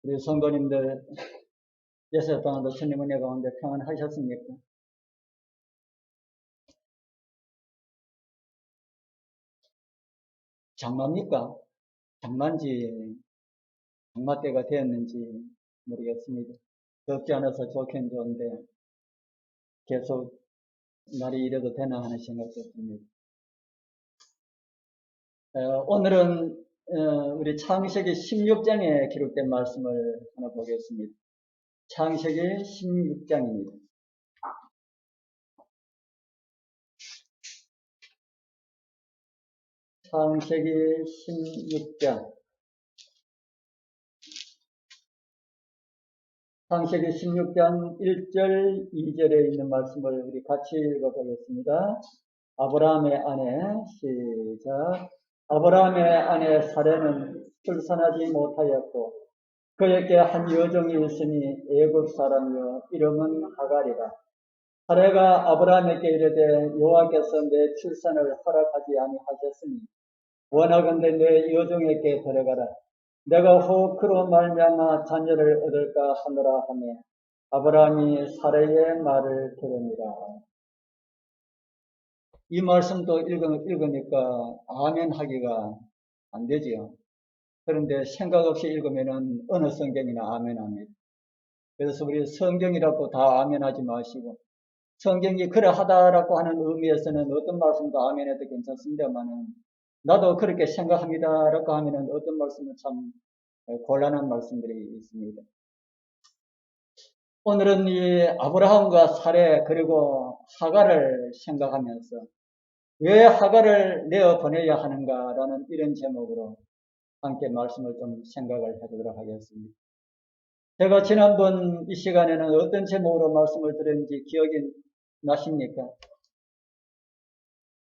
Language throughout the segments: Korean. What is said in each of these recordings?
우리 성도님들 예수 동안도 주님 은혜 가운데 평안하셨습니까? 장마입니까? 장마인지 장마 때가 되었는지 모르겠습니다. 덥지 않아서 좋긴 좋은데 계속 날이 이래도 되나 하는 생각도 듭니다. 오늘은 우리 창세기 16장에 기록된 말씀을 하나 보겠습니다. 창세기 16장입니다. 창세기 16장. 창세기 16장 1절, 2절에 있는 말씀을 우리 같이 읽어보겠습니다. 아브라함의 아내, 시작. 아브라함의 아내 사레는 출산하지 못하였고 그에게 한 여종이 있으니 애굽 사람이요 이름은 하갈이라. 사레가 아브라함에게 이르되 여호와께서 내 출산을 허락하지 아니하셨으니 원하건대 내 여종에게 데려가라. 내가 혹 그로 말미암아 자녀를 얻을까 하노라 하며 아브라함이 사레의 말을 들으니라. 이 말씀도 읽으니까 아멘 하기가 안 되지요. 그런데 생각 없이 읽으면은 어느 성경이나 아멘 합니다. 그래서 우리 성경이라고 다 아멘 하지 마시고 성경이 그러하다라고 하는 의미에서는 어떤 말씀도 아멘 해도 괜찮습니다만은 나도 그렇게 생각합니다라고 하면은 어떤 말씀은 참 곤란한 말씀들이 있습니다. 오늘은 이 아브라함과 사레 그리고 하갈을 생각하면서 왜 하갈을 내어 보내야 하는가라는 이런 제목으로 함께 말씀을 좀 생각을 해보도록 하겠습니다. 제가 지난번 이 시간에는 어떤 제목으로 말씀을 드렸는지 기억이 나십니까?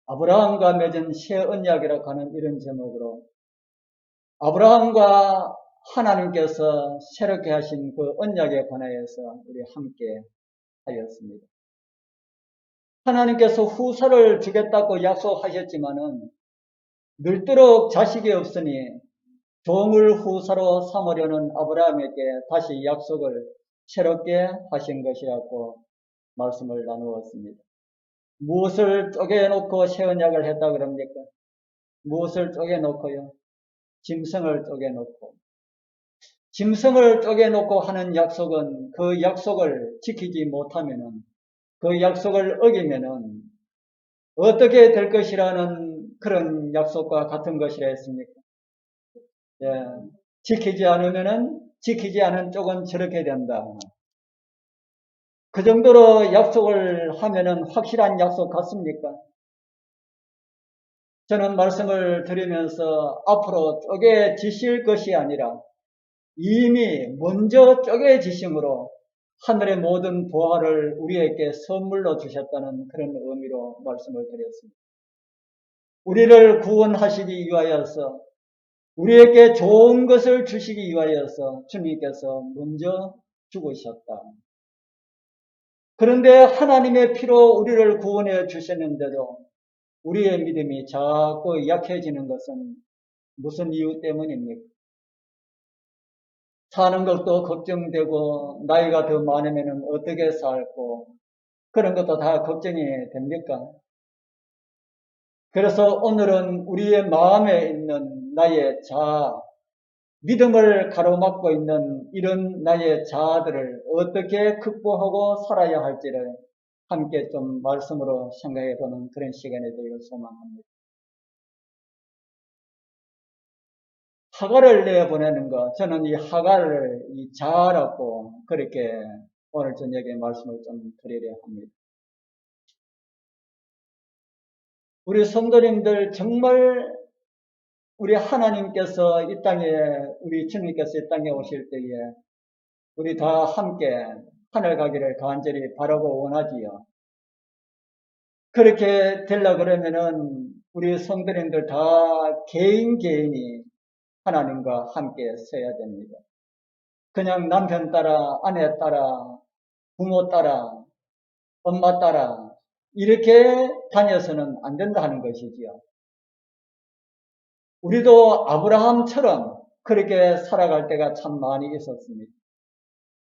아브라함과 맺은 새 언약이라고 하는 이런 제목으로 아브라함과 하나님께서 새롭게 하신 그 언약에 관하여서 우리 함께 하였습니다. 하나님께서 후사를 주겠다고 약속하셨지만은 늘도록 자식이 없으니 종을 후사로 삼으려는 아브라함에게 다시 약속을 새롭게 하신 것이라고 말씀을 나누었습니다. 무엇을 쪼개놓고 새 언약을 했다 그럽니까? 무엇을 쪼개놓고요? 짐승을 쪼개놓고. 짐승을 쪼개놓고 하는 약속은 그 약속을 지키지 못하면은 그 약속을 어기면은 어떻게 될 것이라는 그런 약속과 같은 것이라 했습니까? 예, 지키지 않은 쪽은 저렇게 된다. 그 정도로 약속을 하면은 확실한 약속 같습니까? 저는 말씀을 드리면서 앞으로 쪼개지실 것이 아니라 이미 먼저 쪼개지심으로 하늘의 모든 보화를 우리에게 선물로 주셨다는 그런 의미로 말씀을 드렸습니다. 우리를 구원하시기 위하여서 우리에게 좋은 것을 주시기 위하여서 주님께서 먼저 죽으셨다. 그런데 하나님의 피로 우리를 구원해 주셨는데도 우리의 믿음이 자꾸 약해지는 것은 무슨 이유 때문입니까? 사는 것도 걱정되고 나이가 더 많으면 어떻게 살고 그런 것도 다 걱정이 됩니까? 그래서 오늘은 우리의 마음에 있는 나의 자아, 믿음을 가로막고 있는 이런 나의 자아들을 어떻게 극복하고 살아야 할지를 함께 좀 말씀으로 생각해 보는 그런 시간이 되기를 소망합니다. 하갈을 내보내는 것, 저는 이 하갈을 이 자아라고 그렇게 오늘 저녁에 말씀을 좀 드리려 합니다. 우리 성도님들 정말 우리 하나님께서 이 땅에, 우리 주님께서 이 땅에 오실 때에 우리 다 함께 하늘 가기를 간절히 바라고 원하지요. 그렇게 되려 그러면은 우리 성도님들 다 개인이 하나님과 함께 서야 됩니다. 그냥 남편 따라, 아내 따라, 부모 따라, 엄마 따라 이렇게 다녀서는 안 된다는 것이지요. 우리도 아브라함처럼 그렇게 살아갈 때가 참 많이 있었습니다.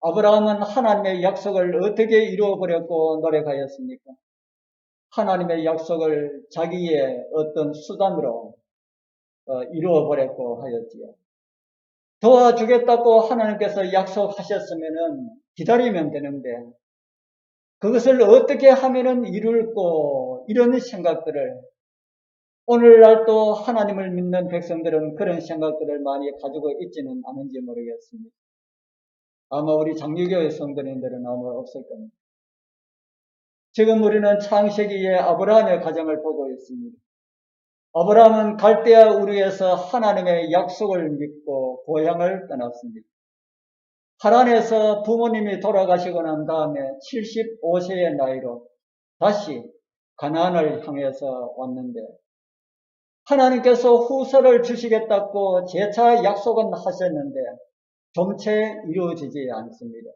아브라함은 하나님의 약속을 어떻게 이루어버렸고 노력하였습니까? 하나님의 약속을 자기의 어떤 수단으로 이루어버렸고 하였지요. 도와주겠다고 하나님께서 약속하셨으면은 기다리면 되는데 그것을 어떻게 하면은 이룰고 이런 생각들을 오늘날 또 하나님을 믿는 백성들은 그런 생각들을 많이 가지고 있지는 않은지 모르겠습니다. 아마 우리 장유교회 성도님들은 아마 없을 겁니다. 지금 우리는 창세기의 아브라함의 가정을 보고 있습니다. 아브라함은 갈대아 우르에서 하나님의 약속을 믿고 고향을 떠났습니다. 하란에서 부모님이 돌아가시고 난 다음에 75세의 나이로 다시 가나안을 향해서 왔는데 하나님께서 후서를 주시겠다고 재차 약속은 하셨는데 좀채 이루어지지 않습니다.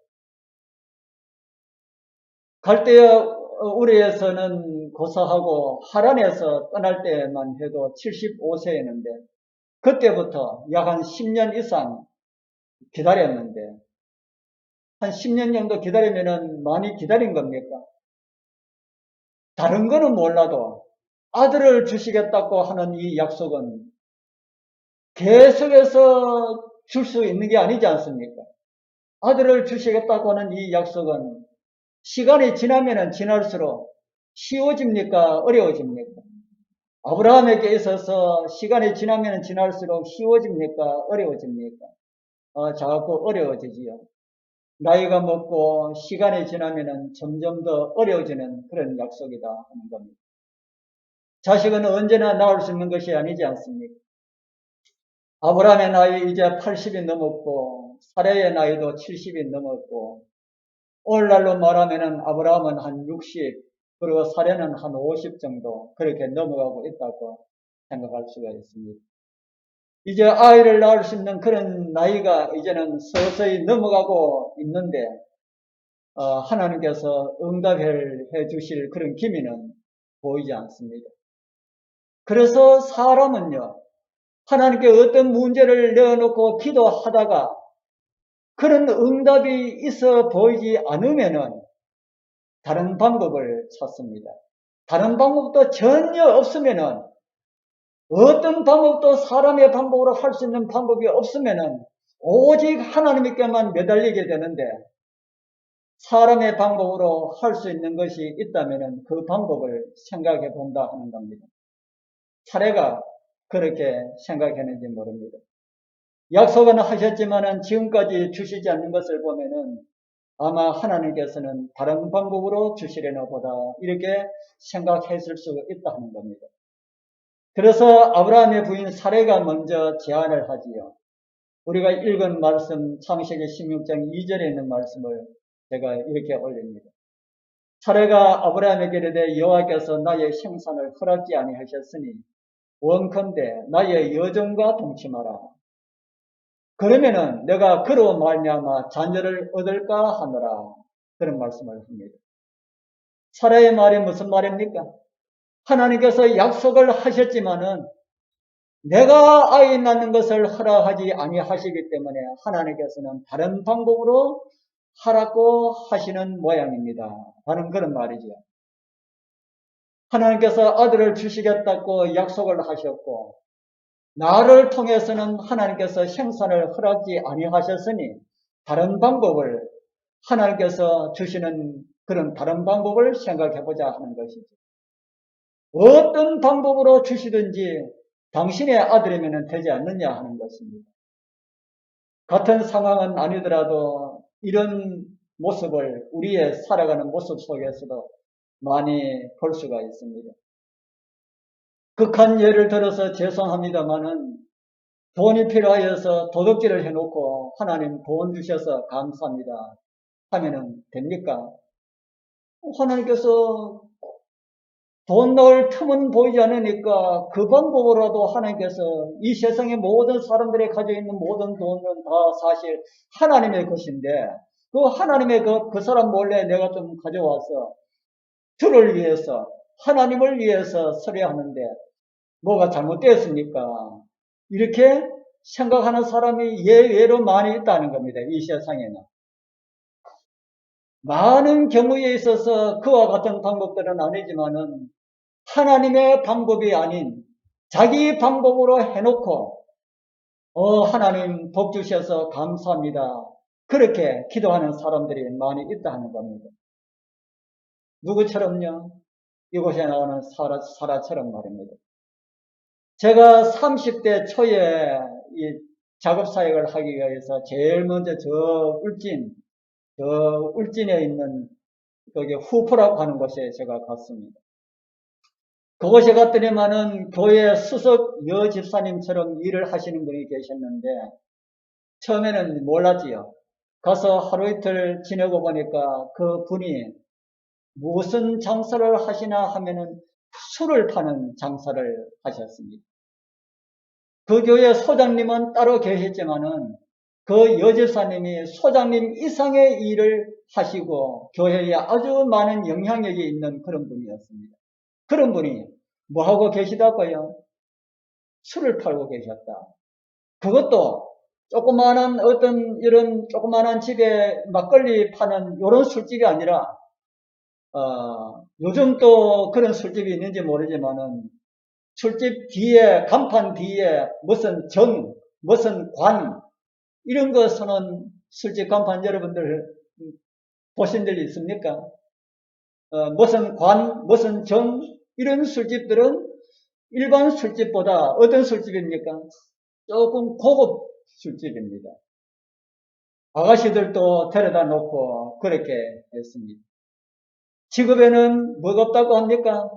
갈대아 우리에서는 고사하고 하란에서 떠날 때만 해도 75세였는데 그때부터 약 한 10년 이상 기다렸는데 한 10년 정도 기다리면은 많이 기다린 겁니까? 다른 거는 몰라도 아들을 주시겠다고 하는 이 약속은 계속해서 줄 수 있는 게 아니지 않습니까? 아들을 주시겠다고 하는 이 약속은 시간이 지나면은 지날수록 쉬워집니까? 어려워집니까? 아브라함에게 있어서 시간이 지나면 지날수록 쉬워집니까? 어려워집니까? 자꾸 어려워지지요. 나이가 먹고 시간이 지나면 점점 더 어려워지는 그런 약속이다 하는 겁니다. 자식은 언제나 낳을 수 있는 것이 아니지 않습니까? 아브라함의 나이 이제 80이 넘었고 사레의 나이도 70이 넘었고 오늘날로 말하면 아브라함은 한 60, 그리고 사례는 한 50 정도 그렇게 넘어가고 있다고 생각할 수가 있습니다. 이제 아이를 낳을 수 있는 그런 나이가 이제는 서서히 넘어가고 있는데 하나님께서 응답을 해주실 그런 기미는 보이지 않습니다. 그래서 사람은요, 하나님께 어떤 문제를 내어놓고 기도하다가 그런 응답이 있어 보이지 않으면은 다른 방법을 찾습니다. 다른 방법도 전혀 없으면은 어떤 방법도 사람의 방법으로 할 수 있는 방법이 없으면은 오직 하나님께만 매달리게 되는데 사람의 방법으로 할 수 있는 것이 있다면은 그 방법을 생각해 본다 하는 겁니다. 사례가 그렇게 생각했는지 모릅니다. 약속은 하셨지만은 지금까지 주시지 않는 것을 보면은 아마 하나님께서는 다른 방법으로 주시려나 보다 이렇게 생각했을 수 있다 하는 겁니다. 그래서 아브라함의 부인 사레가 먼저 제안을 하지요. 우리가 읽은 말씀 창세기 16장 2절에 있는 말씀을 제가 이렇게 올립니다. 사레가 아브라함에게 이르되 여호와께서 나의 생산을 허락지 아니하셨으니 원컨대 나의 여종과 동침하라. 그러면은 내가 그로 말미암아 자녀를 얻을까 하노라. 그런 말씀을 합니다. 사라의 말이 무슨 말입니까? 하나님께서 약속을 하셨지만은 내가 아이 낳는 것을 허락하지 아니하시기 때문에 하나님께서는 다른 방법으로 하라고 하시는 모양입니다. 하는 그런 말이죠. 하나님께서 아들을 주시겠다고 약속을 하셨고 나를 통해서는 하나님께서 생산을 허락지 아니하셨으니 다른 방법을 하나님께서 주시는 그런 다른 방법을 생각해보자 하는 것이죠. 어떤 방법으로 주시든지 당신의 아들이면 되지 않느냐 하는 것입니다. 같은 상황은 아니더라도 이런 모습을 우리의 살아가는 모습 속에서도 많이 볼 수가 있습니다. 극한 예를 들어서 죄송합니다마는 돈이 필요하여서 도둑질을 해놓고 하나님 돈 주셔서 감사합니다 하면은 됩니까? 하나님께서 돈 넣을 틈은 보이지 않으니까 그 방법으로도 하나님께서 이 세상의 모든 사람들이 가지고 있는 모든 돈은 다 사실 하나님의 것인데 그 하나님의 그 사람 몰래 내가 좀 가져와서 주를 위해서 하나님을 위해서 서려하는데 뭐가 잘못되었습니까? 이렇게 생각하는 사람이 예외로 많이 있다는 겁니다. 이 세상에는. 많은 경우에 있어서 그와 같은 방법들은 아니지만은 하나님의 방법이 아닌 자기 방법으로 해놓고 하나님 복 주셔서 감사합니다. 그렇게 기도하는 사람들이 많이 있다는 겁니다. 누구처럼요? 이곳에 나오는 사라처럼 말입니다. 제가 30대 초에 이 작업사역을 하기 위해서 제일 먼저 저 울진에 있는 거기 후포라고 하는 곳에 제가 갔습니다. 그곳에 갔더니만은 교회 수석 여집사님처럼 일을 하시는 분이 계셨는데 처음에는 몰랐지요. 가서 하루 이틀 지내고 보니까 그 분이 무슨 장사를 하시나 하면은 술을 파는 장사를 하셨습니다. 그 교회 소장님은 따로 계셨지만은 그 여집사님이 소장님 이상의 일을 하시고 교회에 아주 많은 영향력이 있는 그런 분이었습니다. 그런 분이 뭐 하고 계시다고요? 술을 팔고 계셨다. 그것도 조그마한 어떤 이런 조그마한 집에 막걸리 파는 이런 술집이 아니라 요즘 또 그런 술집이 있는지 모르지만은 술집 뒤에 간판 뒤에 무슨 관 이런 거 서는 술집 간판 여러분들 보신 적 있습니까? 무슨 관 무슨 정 이런 술집들은 일반 술집보다 어떤 술집입니까? 조금 고급 술집입니다. 아가씨들도 데려다 놓고 그렇게 했습니다. 직업에는 뭐가 없다고 합니까?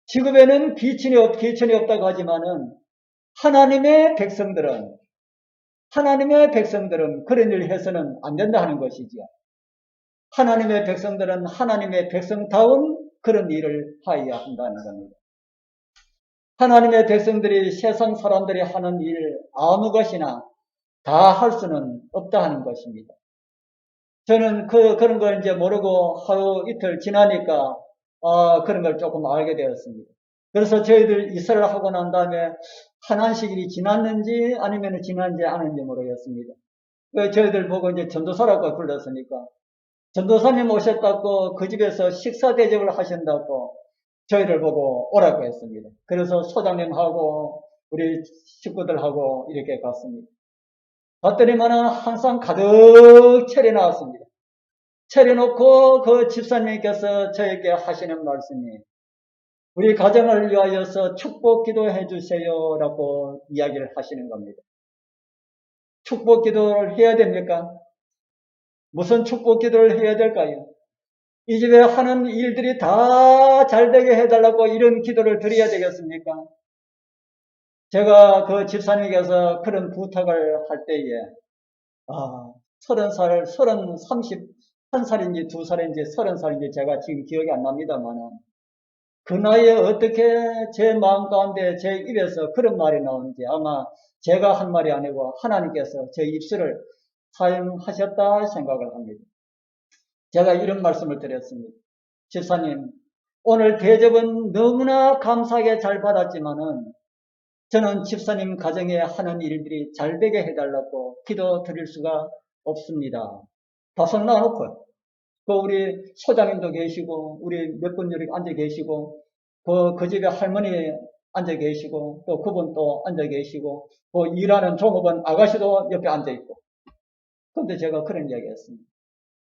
직업에는 귀천이 없다고 하지만은 하나님의 백성들은 그런 일을 해서는 안 된다 하는 것이지요. 하나님의 백성들은 하나님의 백성다운 그런 일을 하여야 한다는 겁니다. 하나님의 백성들이 세상 사람들이 하는 일 아무 것이나 다 할 수는 없다 하는 것입니다. 저는 그런 걸 이제 모르고 하루 이틀 지나니까 그런 걸 조금 알게 되었습니다. 그래서 저희들 이사를 하고 난 다음에 한 안식일이 지났는지 아니면 지났는지 아는지 모르겠습니다. 저희들 보고 이제 전도사라고 불렀으니까 전도사님 오셨다고 그 집에서 식사 대접을 하신다고 저희를 보고 오라고 했습니다. 그래서 소장님하고 우리 식구들하고 이렇게 갔습니다. 갔더니만은 항상 가득 차려놨습니다. 차려놓고 그 집사님께서 저에게 하시는 말씀이 우리 가정을 위하여서 축복 기도해 주세요라고 이야기를 하시는 겁니다. 축복 기도를 해야 됩니까? 무슨 축복 기도를 해야 될까요? 이 집에 하는 일들이 다 잘되게 해달라고 이런 기도를 드려야 되겠습니까? 제가 그 집사님께서 그런 부탁을 할 때에 31살인지 2살인지 30살인지 제가 지금 기억이 안 납니다만 그 나이에 어떻게 제 마음 가운데 제 입에서 그런 말이 나오는지 아마 제가 한 말이 아니고 하나님께서 제 입술을 사용하셨다 생각을 합니다. 제가 이런 말씀을 드렸습니다. 집사님, 오늘 대접은 너무나 감사하게 잘 받았지만은 저는 집사님 가정에 하는 일들이 잘되게 해달라고 기도 드릴 수가 없습니다. 다손 놔놓고 그 우리 소장님도 계시고 우리 몇 분 여기 앉아 계시고 그 집에 할머니 앉아 계시고 또 그분 또 앉아 계시고 그 일하는 종업원 아가씨도 옆에 앉아 있고 그런데 제가 그런 이야기 했습니다.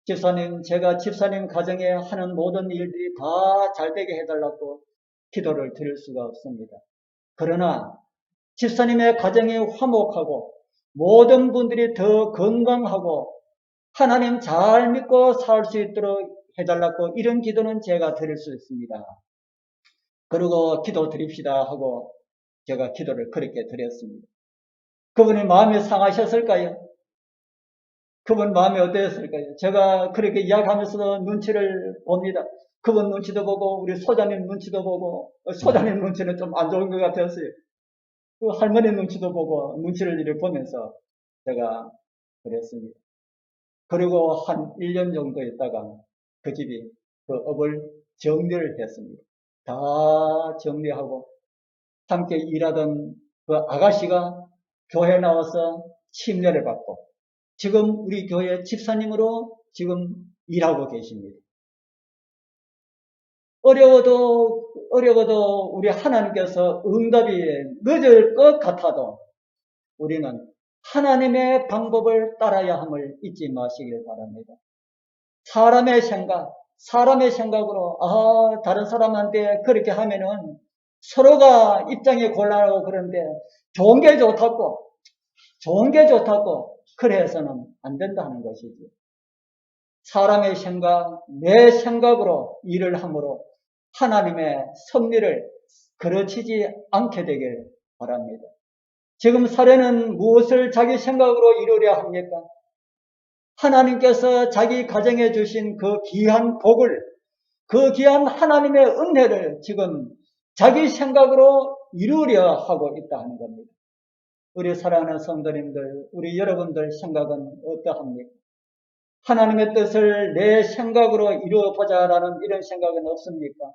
집사님, 제가 집사님 가정에 하는 모든 일들이 다 잘되게 해달라고 기도를 드릴 수가 없습니다. 그러나 집사님의 가정이 화목하고 모든 분들이 더 건강하고 하나님 잘 믿고 살 수 있도록 해달라고 이런 기도는 제가 드릴 수 있습니다. 그리고 기도 드립시다 하고 제가 기도를 그렇게 드렸습니다. 그분이 마음이 상하셨을까요? 그분 마음이 어땠을까요? 제가 그렇게 이야기하면서도 눈치를 봅니다. 그분 눈치도 보고 우리 소장님 눈치도 보고 소장님 눈치는 좀 안 좋은 것 같았어요. 그 할머니 눈치도 보고 눈치를 이렇게 보면서 제가 그랬습니다. 그리고 한 1년 정도 있다가 그 집이 그 업을 정리를 했습니다. 다 정리하고 함께 일하던 그 아가씨가 교회 나와서 침례를 받고 지금 우리 교회 집사님으로 지금 일하고 계십니다. 어려워도 우리 하나님께서 응답이 늦을 것 같아도 우리는 하나님의 방법을 따라야 함을 잊지 마시길 바랍니다. 사람의 생각으로, 다른 사람한테 그렇게 하면은 서로가 입장이 곤란하고 그런데 좋은 게 좋다고, 그래 해서는 안 된다는 것이지. 사람의 생각, 내 생각으로 일을 함으로 하나님의 섭리를 그르치지 않게 되길 바랍니다. 지금 사례는 무엇을 자기 생각으로 이루려 합니까? 하나님께서 자기 가정에 주신 그 귀한 복을, 그 귀한 하나님의 은혜를 지금 자기 생각으로 이루려 하고 있다 하는 겁니다. 우리 사랑하는 성도님들, 우리 여러분들 생각은 어떠합니까? 하나님의 뜻을 내 생각으로 이루어보자라는 이런 생각은 없습니까?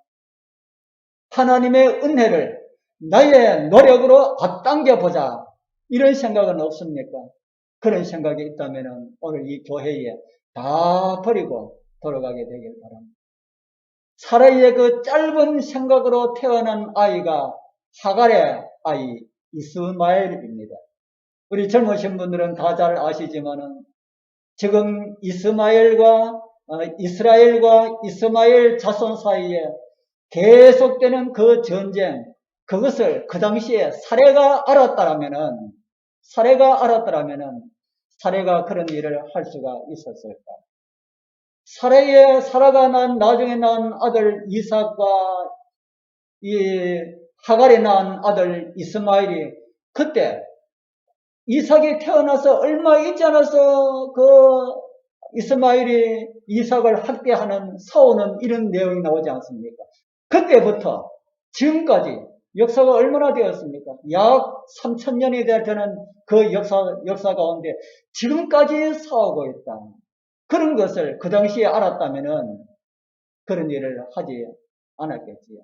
하나님의 은혜를 나의 노력으로 앞당겨보자 이런 생각은 없습니까? 그런 생각이 있다면 오늘 이 교회에 다 버리고 돌아가게 되길 바랍니다. 사라이의 그 짧은 생각으로 태어난 아이가 하갈의 아이 이스마엘입니다. 우리 젊으신 분들은 다 잘 아시지만은 지금 이스라엘과 이스마엘 자손 사이에 계속되는 그 전쟁, 그것을 그 당시에 사례가 알았더라면은 사례가 그런 일을 할 수가 있었을까? 사라가 나중에 낳은 아들 이삭과 이 하갈이 낳은 아들 이스마엘이 그때 이삭이 태어나서 얼마 있지 않아서 그 이스마엘이 이삭을 학대하는 싸우는 이런 내용이 나오지 않습니까? 그때부터 지금까지 역사가 얼마나 되었습니까? 약 3000년이 되는 그 역사 가운데 지금까지 싸우고 있다. 그런 것을 그 당시에 알았다면은 그런 일을 하지 않았겠지요.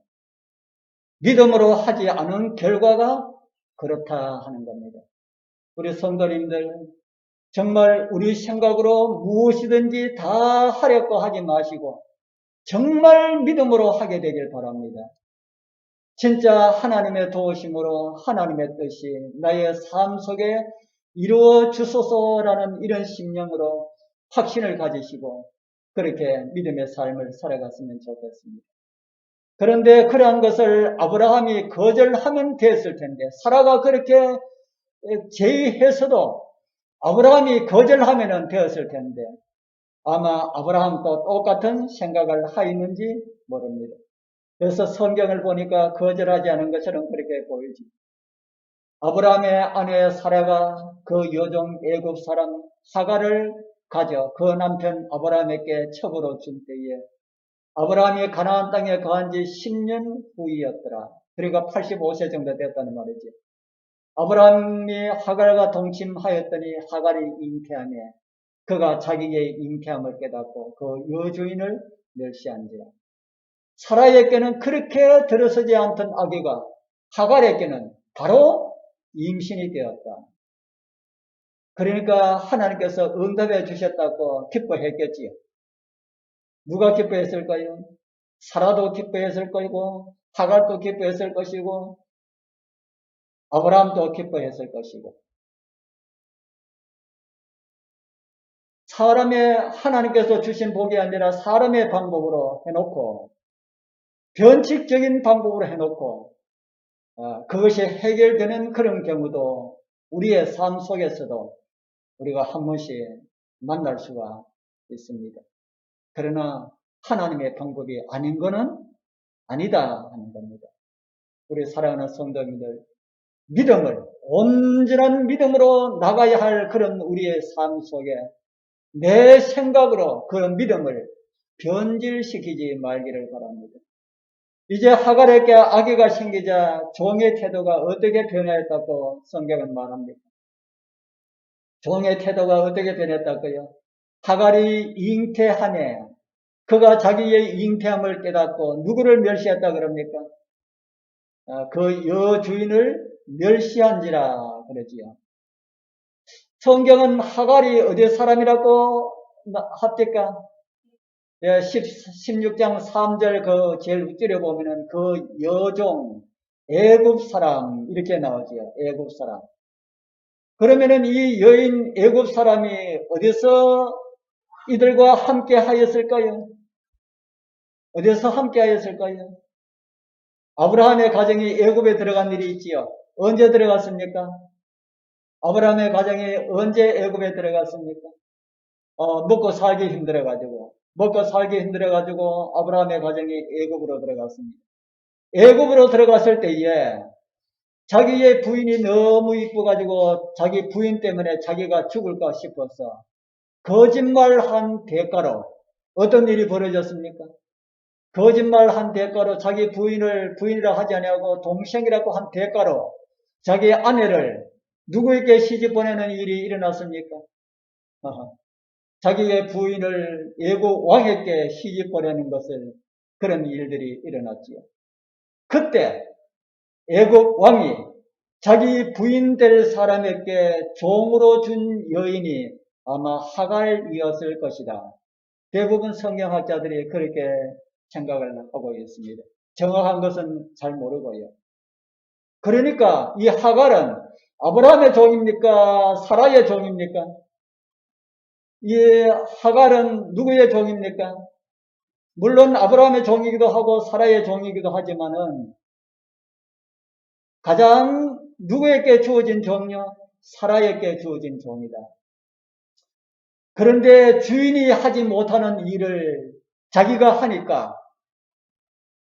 믿음으로 하지 않은 결과가 그렇다 하는 겁니다. 우리 성도님들, 정말 우리 생각으로 무엇이든지 다 하려고 하지 마시고 정말 믿음으로 하게 되길 바랍니다. 진짜 하나님의 도우심으로 하나님의 뜻이 나의 삶 속에 이루어 주소서라는 이런 심령으로 확신을 가지시고 그렇게 믿음의 삶을 살아갔으면 좋겠습니다. 그런데 그러한 것을 아브라함이 거절하면 됐을 텐데 사라가 그렇게 제의해서도 아브라함이 거절하면 되었을 텐데 아마 아브라함도 똑같은 생각을 하였는지 모릅니다. 그래서 성경을 보니까 거절하지 않은 것처럼 그렇게 보이지. 아브라함의 아내 사라가 그 여종 애굽 사람 하갈을 가져 그 남편 아브라함에게 첩으로 준 때에 아브라함이 가나안 땅에 거한 지 10년 후이었더라. 그러니까 85세 정도 됐다는 말이지. 아브라함이 하갈과 동침하였더니 하갈이 잉태하며 그가 자기의 잉태함을 깨닫고 그 여주인을 멸시한지라. 사라에게는 그렇게 들어서지 않던 아기가 하갈에게는 바로 임신이 되었다. 그러니까 하나님께서 응답해 주셨다고 기뻐했겠지요. 누가 기뻐했을까요? 사라도 기뻐했을 것이고 하갈도 기뻐했을 것이고 아브라함도 기뻐했을 것이고 하나님께서 주신 복이 아니라 사람의 방법으로 해놓고 변칙적인 방법으로 해놓고 그것이 해결되는 그런 경우도 우리의 삶 속에서도 우리가 한 번씩 만날 수가 있습니다. 그러나 하나님의 방법이 아닌 것은 아니다 하는 겁니다. 우리 사랑하는 성도님들, 온전한 믿음으로 나가야 할 그런 우리의 삶 속에 내 생각으로 그런 믿음을 변질시키지 말기를 바랍니다. 이제 하갈에게 아기가 생기자 종의 태도가 어떻게 변했다고 성경은 말합니까? 종의 태도가 어떻게 변했다고요? 하갈이 잉태하네. 그가 자기의 잉태함을 깨닫고 누구를 멸시했다 그럽니까? 그 여주인을 멸시한지라 그러지요. 성경은 하갈이 어디 사람이라고 합니까? 예, 16장 3절 그 제일 윗줄에 보면은 그 여종, 애굽 사람 이렇게 나오지요. 애굽 사람. 그러면은 이 여인 애굽 사람이 어디서 이들과 함께 하였을까요? 어디서 함께 하였을까요? 아브라함의 가정이 애굽에 들어간 일이 있지요. 언제 들어갔습니까? 아브라함의 가정이 언제 애굽에 들어갔습니까? 먹고 살기 힘들어가지고 아브라함의 가정이 애굽으로 들어갔습니다. 애굽으로 들어갔을 때에 자기의 부인이 너무 이뻐가지고 자기 부인 때문에 자기가 죽을까 싶어서 거짓말한 대가로 어떤 일이 벌어졌습니까? 거짓말한 대가로 자기 부인이라 하지 아니하고 동생이라고 한 대가로 자기 아내를 누구에게 시집 보내는 일이 일어났습니까? 자기의 부인을 애국 왕에게 시집 보내는 것을 그런 일들이 일어났지요. 그때 애국 왕이 자기 부인 될 사람에게 종으로 준 여인이 아마 하갈이었을 것이다. 대부분 성경학자들이 그렇게 생각을 하고 있습니다. 정확한 것은 잘 모르고요. 그러니까 이 하갈은 아브라함의 종입니까? 사라의 종입니까? 이 하갈은 누구의 종입니까? 물론 아브라함의 종이기도 하고 사라의 종이기도 하지만은 가장 누구에게 주어진 종이요? 사라에게 주어진 종이다. 그런데 주인이 하지 못하는 일을 자기가 하니까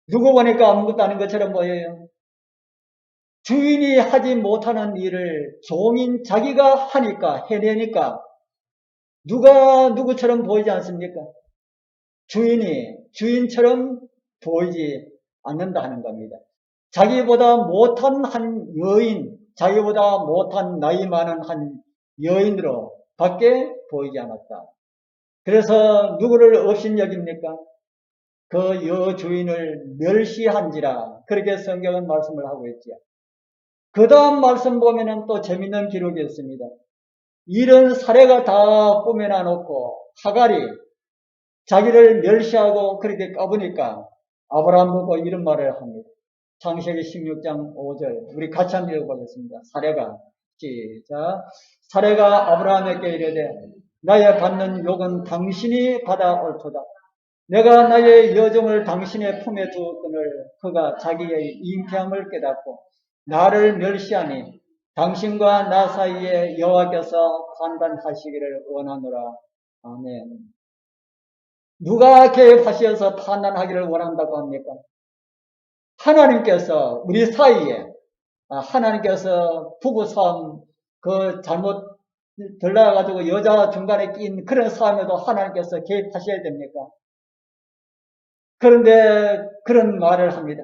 누구 보니까 아무것도 아닌 것처럼 보여요. 주인이 하지 못하는 일을 종인 자기가 하니까 해내니까 누가 누구처럼 보이지 않습니까? 주인처럼 보이지 않는다 하는 겁니다. 자기보다 못한 한 여인, 자기보다 못한 나이 많은 한 여인으로 밖에 보이지 않았다. 그래서 누구를 업신여깁니까? 그 여주인을 멸시한지라 그렇게 성경은 말씀을 하고 있지요. 그 다음 말씀 보면은 또 재밌는 기록이 있습니다. 이런 사례가 다 꾸며놔 놓고 하갈이 자기를 멸시하고 그렇게 까부니까 아브라함 보고 이런 말을 합니다. 창세기 16장 5절 우리 같이 한번 읽어보겠습니다. 사례가 시작. 사례가 아브라함에게 이르되 나의 받는 욕은 당신이 받아 옳도다. 내가 나의 여종을 당신의 품에 두었거늘 그가 자기의 잉태함을 깨닫고 나를 멸시하니 당신과 나 사이에 여호와께서 판단하시기를 원하노라. 아멘. 누가 개입하셔서 판단하기를 원한다고 합니까? 하나님께서 우리 사이에 하나님께서 부부싸움 그 잘못 들러가지고 여자 중간에 낀 그런 싸움에도 하나님께서 개입하셔야 됩니까? 그런데 그런 말을 합니다.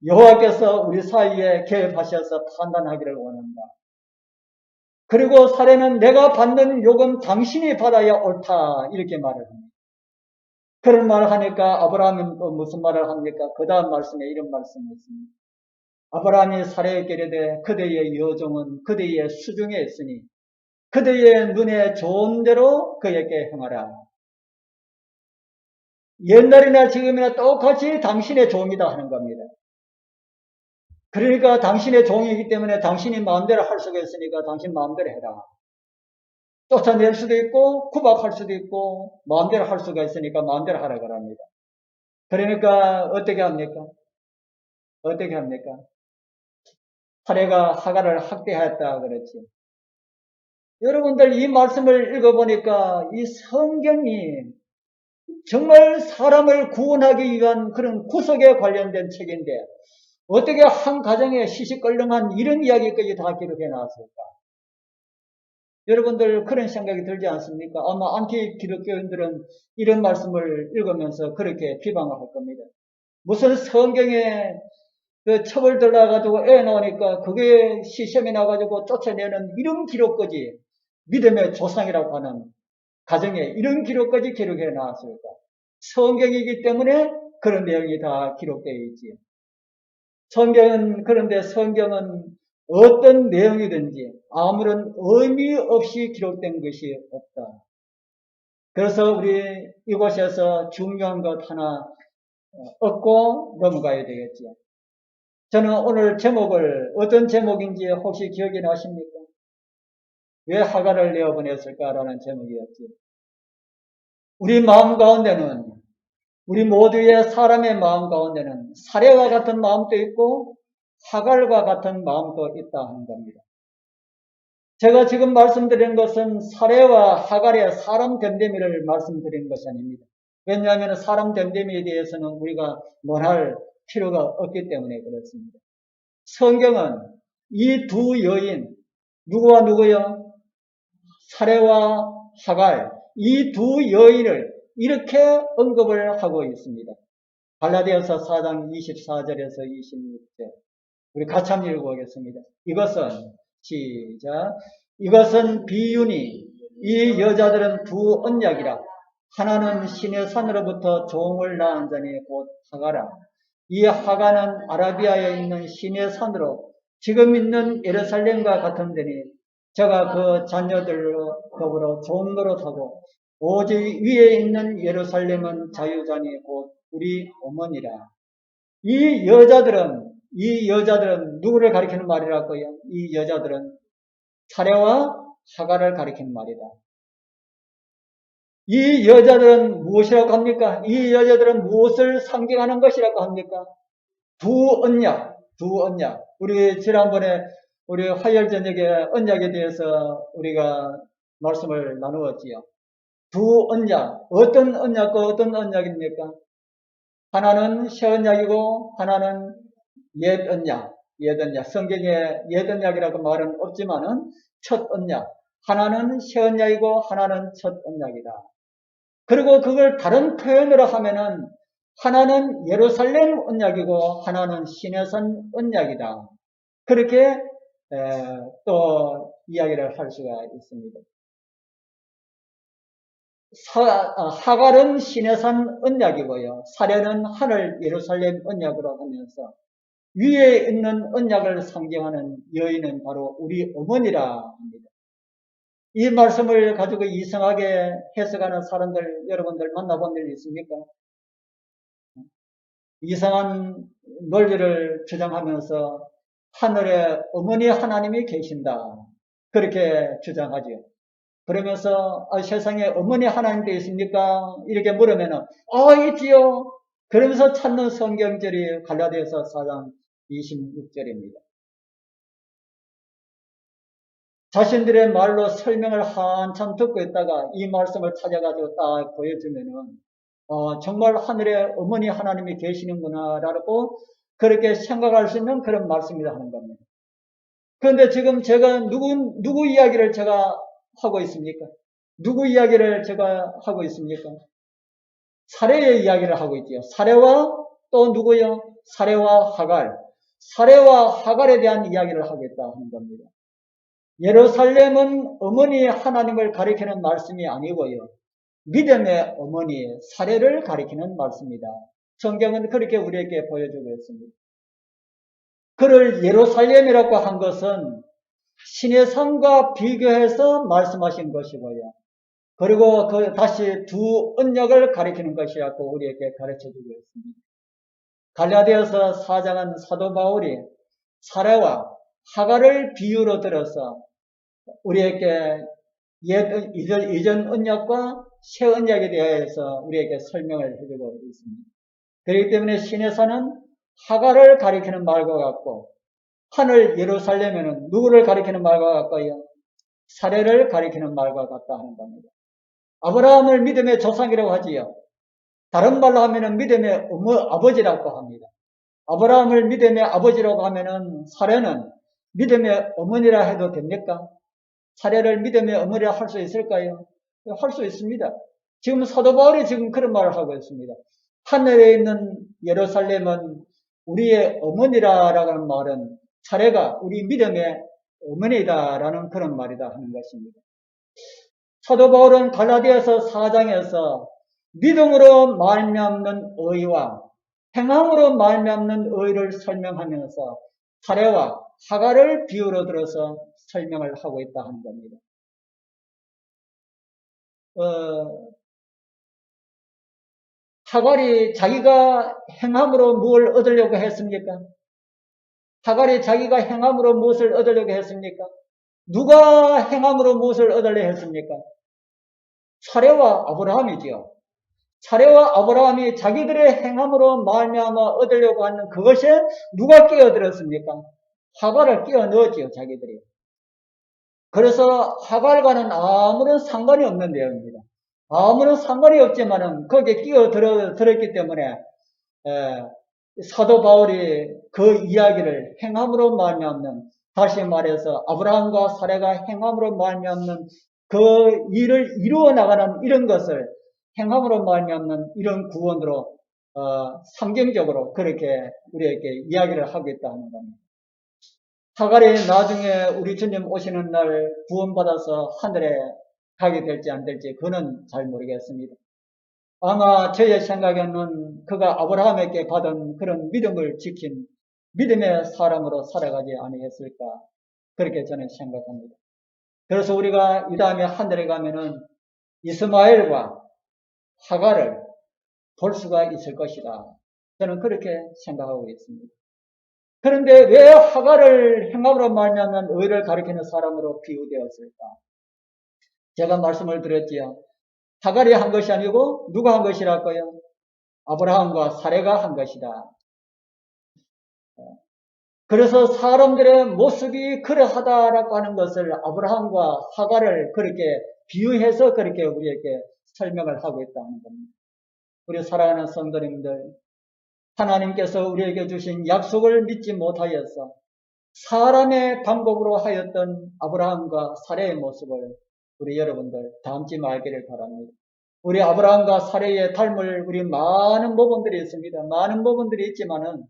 여호와께서 우리 사이에 개입하셔서 판단하기를 원한다. 그리고 사례는 내가 받는 욕은 당신이 받아야 옳다 이렇게 말을 합니다. 그런 말을 하니까 아브라함은 또 무슨 말을 합니까? 그 다음 말씀에 이런 말씀이 있습니다. 아브라함이 사례에게 이르되 그대의 여종은 그대의 수중에 있으니 그대의 눈에 좋은 대로 그에게 행하라. 옛날이나 지금이나 똑같이 당신의 종이다 하는 겁니다. 그러니까 당신의 종이기 때문에 당신이 마음대로 할 수가 있으니까 당신 마음대로 해라. 쫓아낼 수도 있고 구박할 수도 있고 마음대로 할 수가 있으니까 마음대로 하라 그럽니다. 그러니까 어떻게 합니까? 어떻게 합니까? 사례가 하갈을 학대하였다 그랬지. 여러분들 이 말씀을 읽어보니까 이 성경이 정말 사람을 구원하기 위한 그런 구속에 관련된 책인데 어떻게 한 가정에 시시껄렁한 이런 이야기까지 다 기록해 놨을까? 여러분들 그런 생각이 들지 않습니까? 아마 안티 기독교인들은 이런 말씀을 읽으면서 그렇게 비방을 할 겁니다. 무슨 성경에 그 첩을 들러가지고 애 나오니까 그게 시험이 나가지고 쫓아내는 이런 기록까지 믿음의 조상이라고 하는 가정에 이런 기록까지 기록해 놨을까? 성경이기 때문에 그런 내용이 다 기록되어 있지요. 그런데 성경은 어떤 내용이든지 아무런 의미 없이 기록된 것이 없다. 그래서 우리 이곳에서 중요한 것 하나 얻고 넘어가야 되겠지요. 저는 오늘 제목을 어떤 제목인지 혹시 기억이 나십니까? 왜 하갈을 내어보냈을까라는 제목이었지. 우리 마음 가운데는, 우리 모두의 사람의 마음 가운데는 사례와 같은 마음도 있고 하갈과 같은 마음도 있다 하는 겁니다. 제가 지금 말씀드린 것은 사례와 하갈의 사람 됨됨이를 말씀드리는 것이 아닙니다. 왜냐하면 사람 됨됨이에 대해서는 우리가 논할 필요가 없기 때문에 그렇습니다. 성경은 이 두 여인, 누구와 누구요? 사례와 하갈, 이 두 여인을 이렇게 언급을 하고 있습니다. 갈라디아서 4장 24절에서 26절. 우리 같이 한번 읽어보겠습니다. 이것은 시작. 이것은 비유니 이 여자들은 두 언약이라. 하나는 신의 산으로부터 종을 낳은 자니 곧 하가라. 이 하가는 아라비아에 있는 신의 산으로 지금 있는 예루살렘과 같은 데니 저가 그 자녀들로 더불어 좋은 노릇하고 오직 위에 있는 예루살렘은 자유자니 곧 우리 어머니라. 이 여자들은 누구를 가리키는 말이라고요? 이 여자들은 사례와 하갈을 가리키는 말이다. 이 여자들은 무엇이라고 합니까? 이 여자들은 무엇을 상징하는 것이라고 합니까? 두 언약. 우리 지난번에 우리 화요일 저녁에 언약에 대해서 우리가 말씀을 나누었지요. 두 언약. 어떤 언약과 어떤 언약입니까? 하나는 새 언약이고 하나는 옛 언약. 성경에 옛 언약이라고 말은 없지만은 첫 언약. 하나는 새 언약이고 하나는 첫 언약이다. 그리고 그걸 다른 표현으로 하면은 하나는 예루살렘 언약이고 하나는 시내산 언약이다. 그렇게 또 이야기를 할 수가 있습니다. 하갈은 시내산 언약이고요. 사례는 하늘 예루살렘 언약으로 하면서 위에 있는 언약을 상징하는 여인은 바로 우리 어머니라 합니다. 이 말씀을 가지고 이상하게 해석하는 사람들 여러분들 만나본 일 있습니까? 이상한 논리를 주장하면서 하늘에 어머니 하나님이 계신다. 그렇게 주장하죠. 그러면서 세상에 어머니 하나님도 있습니까? 이렇게 물으면은 있지요. 그러면서 찾는 성경절이 갈라디아서 4장 26절입니다. 자신들의 말로 설명을 한참 듣고 있다가 이 말씀을 찾아가지고 딱 보여주면은 정말 하늘에 어머니 하나님이 계시는구나 라고 그렇게 생각할 수 있는 그런 말씀이라 하는 겁니다. 그런데 지금 제가 누구 이야기를 제가 하고 있습니까? 누구 이야기를 제가 하고 있습니까? 사례의 이야기를 하고 있지요. 사례와 또 누구요? 사례와 하갈. 사례와 하갈에 대한 이야기를 하겠다 하는 겁니다. 예루살렘은 어머니 하나님을 가리키는 말씀이 아니고요. 믿음의 어머니 사례를 가리키는 말씀이다. 성경은 그렇게 우리에게 보여주고 있습니다. 그를 예루살렘이라고 한 것은 신의 산과 비교해서 말씀하신 것이고요. 그리고 다시 두 언약을 가리키는 것이라고 우리에게 가르쳐주고 있습니다. 갈라디아서 4장은 사도 바울이 사례와 하갈을 비유로 들어서 우리에게 이전 언약과 새 언약에 대해서 우리에게 설명을 해주고 있습니다. 그렇기 때문에 신의 산은 하갈을 가리키는 말과 같고 하늘 예루살렘에는 누구를 가리키는 말과 같고요? 사례를 가리키는 말과 같다 하는 겁니다. 아브라함을 믿음의 조상이라고 하지요. 다른 말로 하면은 믿음의 아버지라고 합니다. 아브라함을 믿음의 아버지라고 하면은 사례는 믿음의 어머니라 해도 됩니까? 사례를 믿음의 어머니라 할 수 있을까요? 할 수 있습니다. 지금 사도 바울이 지금 그런 말을 하고 있습니다. 하늘에 있는 예루살렘은 우리의 어머니라라는 말은 사례가 우리 믿음의 어머니다라는 그런 말이다 하는 것입니다. 사도 바울은 갈라디아서 4장에서 믿음으로 말미암는 의와 행함으로 말미암는 의를 설명하면서 사례와 하갈을 비유로 들어서 설명을 하고 있다 하는 겁니다. 하갈이 자기가 행함으로 무엇을 얻으려고 했습니까? 하갈이 자기가 행함으로 무엇을 얻으려고 했습니까? 누가 행함으로 무엇을 얻으려고 했습니까? 사레와 아브라함이지요. 사레와 아브라함이 자기들의 행함으로 말미암아 얻으려고 하는 그것에 누가 끼어들었습니까? 하갈을 끼어 넣었지요, 자기들이. 그래서 하갈과는 아무런 상관이 없는 내용입니다. 아무런 상관이 없지만은 거기에 끼어들었기 때문에 사도 바울이 그 이야기를 행함으로 말미암는, 다시 말해서 아브라함과 사레가 행함으로 말미암는 그 일을 이루어 나가는 이런 것을 행함으로 말미암는 이런 구원으로 상징적으로 그렇게 우리에게 이야기를 하고 있다는 겁니다. 하갈이 나중에 우리 주님 오시는 날 구원받아서 하늘에 가게 될지 안 될지 그는 잘 모르겠습니다. 아마 저의 생각에는 그가 아브라함에게 받은 그런 믿음을 지킨 믿음의 사람으로 살아가지 아니했을까, 그렇게 저는 생각합니다. 그래서 우리가 이 다음에 하늘에 가면은 이스마엘과 하갈을 볼 수가 있을 것이다, 저는 그렇게 생각하고 있습니다. 그런데 왜 하갈을 행함으로 말미암는 의를 가리키는 사람으로 비유되었을까? 제가 말씀을 드렸지요. 하갈이 한 것이 아니고 누가 한 것이랄까요? 아브라함과 사레가 한 것이다. 그래서 사람들의 모습이 그러하다라고 하는 것을 아브라함과 하갈을 그렇게 비유해서 그렇게 우리에게 설명을 하고 있다는 겁니다. 우리 사랑하는 성도님들, 하나님께서 우리에게 주신 약속을 믿지 못하여서 사람의 방법으로 하였던 아브라함과 사레의 모습을 우리 여러분들 닮지 말기를 바랍니다. 우리 아브라함과 사레의 닮을 우리 많은 부분들이 있습니다. 많은 부분들이 있지만은,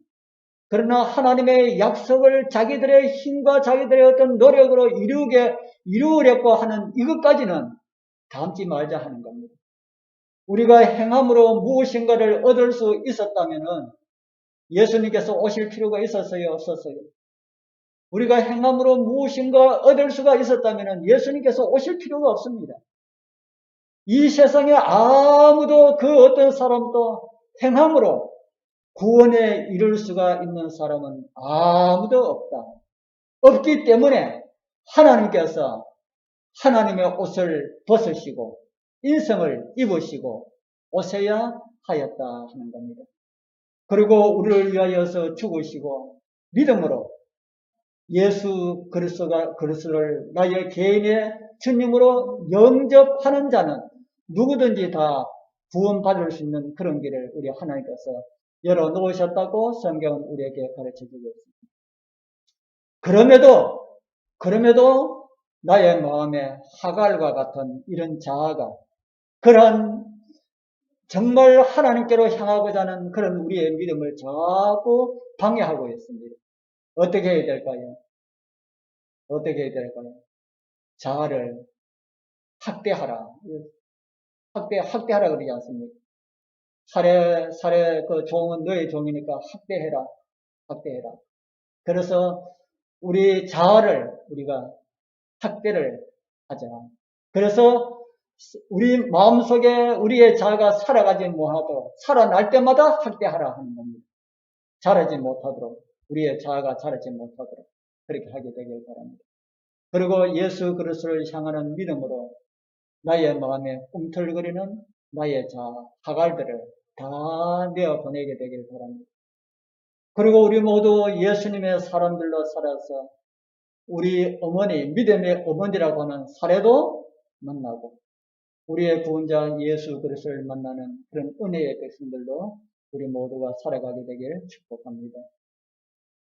그러나 하나님의 약속을 자기들의 힘과 자기들의 어떤 노력으로 이루려고 하는 이것까지는 닮지 말자 하는 겁니다. 우리가 행함으로 무엇인가를 얻을 수 있었다면은 예수님께서 오실 필요가 있었어요, 없었어요? 우리가 행함으로 무엇인가 얻을 수가 있었다면 예수님께서 오실 필요가 없습니다. 이 세상에 아무도 그 어떤 사람도 행함으로 구원에 이를 수가 있는 사람은 아무도 없다. 없기 때문에 하나님께서 하나님의 옷을 벗으시고 인성을 입으시고 오셔야 하였다 하는 겁니다. 그리고 우리를 위하여서 죽으시고 믿음으로 예수 그리스도를 나의 개인의 주님으로 영접하는 자는 누구든지 다 구원받을 수 있는 그런 길을 우리 하나님께서 열어놓으셨다고 성경은 우리에게 가르쳐주고 있습니다. 그럼에도 나의 마음에 하갈과 같은 이런 자아가, 그런 정말 하나님께로 향하고자 하는 그런 우리의 믿음을 자꾸 방해하고 있습니다. 어떻게 해야 될까요? 어떻게 해야 될까요? 자아를 학대하라. 학대하라 그러지 않습니까? 그 종은 너의 종이니까 학대해라. 그래서 우리 자아를 우리가 학대를 하자. 그래서 우리 마음속에 우리의 자아가 살아가지 못하도록, 살아날 때마다 학대하라 하는 겁니다. 자라지 못하도록, 우리의 자아가 자라지 못하도록 그렇게 하게 되길 바랍니다. 그리고 예수 그리스도를 향하는 믿음으로 나의 마음에 꿈틀거리는 나의 자아, 하갈들을 다 내어 보내게 되길 바랍니다. 그리고 우리 모두 예수님의 사람들로 살아서 우리 어머니, 믿음의 어머니라고 하는 사례도 만나고 우리의 구원자 예수 그리스도를 만나는 그런 은혜의 백성들로 우리 모두가 살아가게 되길 축복합니다.